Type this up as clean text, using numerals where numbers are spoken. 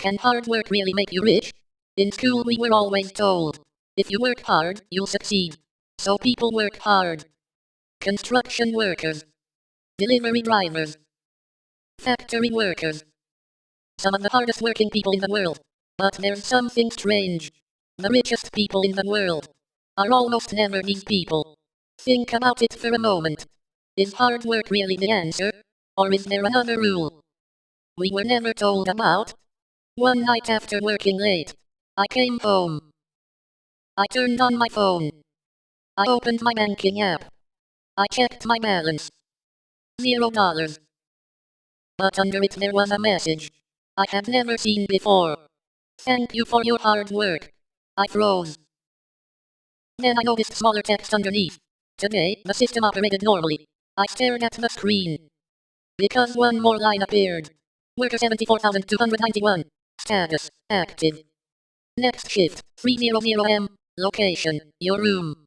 Can hard work really make you rich? In school we were always told, if you work hard, you'll succeed. So people work hard. Construction workers, delivery drivers, factory workers. Some of the hardest working people in the world. But there's something strange. The richest people in the world are almost never these people. Think about it for a moment. Is hard work really the answer? Or is there another rule we were never told about? One night after working late, I came home. I turned on my phone. I opened my banking app. I checked my balance. $0. But under it there was a message I had never seen before. Thank you for your hard work. I froze. Then I noticed smaller text underneath. Today, the system operated normally. I stared at the screen. Because one more line appeared. Worker 74,291. Status, active. Next shift, 300 M. Location, your room.